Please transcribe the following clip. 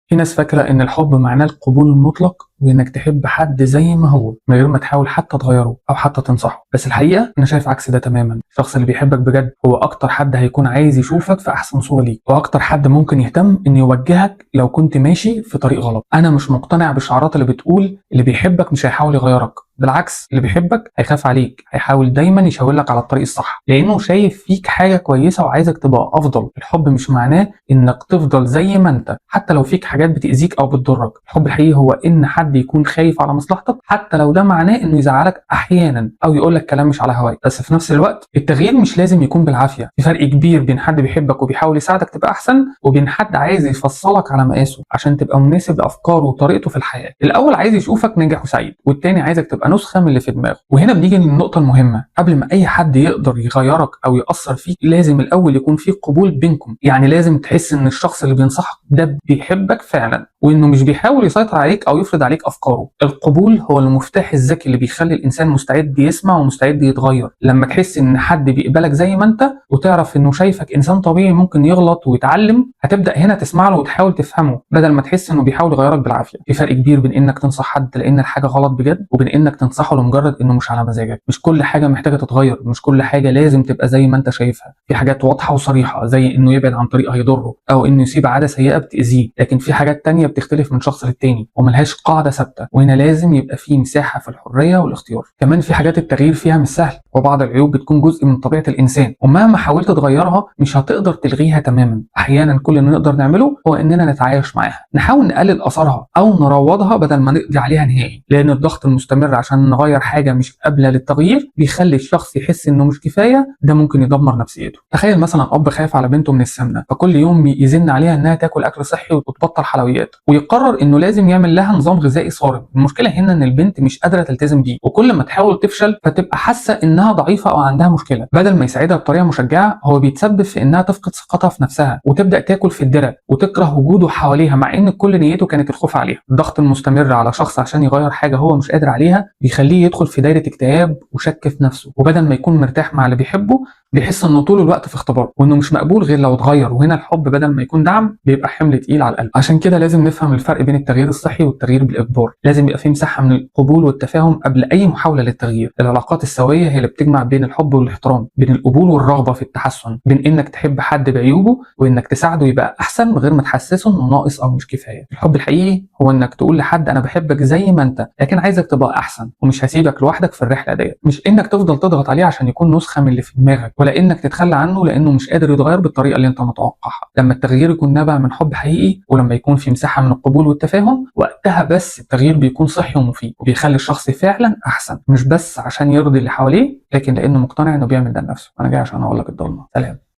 في ناس فاكرة إن الحب معناه القبول المطلق وإنك تحب حد زي ما هو من غير ما تحاول حتى تغيره أو حتى تنصحه، بس الحقيقة أنا شايف عكس ده تماما. الشخص اللي بيحبك بجد هو أكتر حد هيكون عايز يشوفك في أحسن صورة ليك، وأكتر حد ممكن يهتم إنه يوجهك لو كنت ماشي في طريق غلط. أنا مش مقتنع بالشعارات اللي بتقول اللي بيحبك مش هيحاول يغيرك. بالعكس، اللي بيحبك هيخاف عليك، هيحاول دايما يشاور لك على الطريق الصح لانه شايف فيك حاجه كويسه وعايزك تبقى افضل. الحب مش معناه انك تفضل زي ما انت حتى لو فيك حاجات بتاذيك او بتضرك. الحب الحقيقي هو ان حد يكون خايف على مصلحتك حتى لو ده معناه انه يزعلك احيانا او يقول لك كلام مش على هواك. بس في نفس الوقت التغيير مش لازم يكون بالعافيه. في فرق كبير بين حد بيحبك وبيحاول يساعدك تبقى احسن وبين حد عايز يفصلك على مقاسه عشان تبقى مناسب لافكاره وطريقته في الحياه. الاول عايز يشوفك ناجح وسعيد، والتاني عايزك تبقى نسخه من اللي في دماغه. وهنا بنيجي للنقطه المهمه، قبل ما اي حد يقدر يغيرك او ياثر فيك لازم الاول يكون في قبول بينكم. يعني لازم تحس ان الشخص اللي بينصحك ده بيحبك فعلا وانه مش بيحاول يسيطر عليك او يفرض عليك افكاره. القبول هو المفتاح الذكي اللي بيخلي الانسان مستعد يسمع ومستعد يتغير. لما تحس ان حد بيقبلك زي ما انت وتعرف انه شايفك انسان طبيعي ممكن يغلط ويتعلم، هتبدا هنا تسمع له وتحاول تفهمه بدل ما تحس انه بيحاول يغيرك بالعافيه. في فرق كبير بين انك تنصح حد لان الحاجه غلط بجد وبين انك تنصحه لمجرد انه مش على مزاجك. مش كل حاجه محتاجه تتغير، مش كل حاجه لازم تبقى زي ما انت شايفها. في حاجات واضحه وصريحه زي انه يبعد عن طريق هيضره او انه يسيب عاده سيئه بتاذيه، لكن في حاجات تانية بتختلف من شخص للتاني وملهاش قاعده ثابته، وهنا لازم يبقى في مساحه في الحريه والاختيار. كمان في حاجات التغيير فيها مش سهل، وبعض العيوب بتكون جزء من طبيعه الانسان ومهما حاولت تغيرها مش هتقدر تلغيها تماما. احيانا كل اللي نقدر نعمله هو اننا نتعايش معاها، نحاول نقلل اثرها او نروضها بدل ما نقضي عليها نهائي، لان الضغط المستمر عشان نغير حاجه مش قابله للتغيير بيخلي الشخص يحس انه مش كفايه. ده ممكن يدمر نفسيته. تخيل مثلا اب خايف على بنته من السمنه، فكل يوم يزن عليها انها تاكل اكل صحي وتبطل حلويات، ويقرر انه لازم يعمل لها نظام غذائي صارم. المشكله هنا ان البنت مش قادره تلتزم بيه، وكل ما تحاول تفشل فتبقى حاسه انها ضعيفه او عندها مشكله. بدل ما يساعدها بطريقه مشجعه هو بيتسبب في انها تفقد ثقتها في نفسها وتبدا تاكل في الدرة وتكره وجوده حواليها مع ان كل نيته كانت الخوف عليها. الضغط المستمر على شخص عشان يغير حاجه هو مش قادر عليها بيخليه يدخل في دايره اكتئاب وشك في نفسه، وبدل ما يكون مرتاح مع اللي بيحبه بيحس انه طول الوقت في اختبار وانه مش مقبول غير لو اتغير. وهنا الحب بدل ما يكون دعم بيبقى حمل تقيل على القلب. عشان كده لازم نفهم الفرق بين التغيير الصحي والتغيير بالاجبار. لازم يبقى في مساحه من القبول والتفاهم قبل اي محاوله للتغيير. العلاقات السويه هي اللي بتجمع بين الحب والاحترام، بين القبول والرغبه في التحسن، بين انك تحب حد بعيوبه وانك تساعده يبقى احسن من غير ما تحسسه انه ناقص او مش كفايه. الحب الحقيقي هو انك تقول لحد انا بحبك زي ما انت لكن عايزك تبقى احسن ومش هسيبك لوحدك في الرحله ديت. مش انك تفضل تضغط عليه عشان يكون نسخه من اللي في دماغك، ولا انك تتخلى عنه لانه مش قادر يتغير بالطريقه اللي انت متوقعها. لما التغيير يكون نابع من حب حقيقي ولما يكون في مساحه من القبول والتفاهم، وقتها بس التغيير بيكون صحي ومفيد وبيخلي الشخص فعلا احسن، مش بس عشان يرضي اللي حواليه لكن لانه مقتنع انه بيعمل ده لنفسه. انا جاي عشان اقول لك الضلمه. سلام.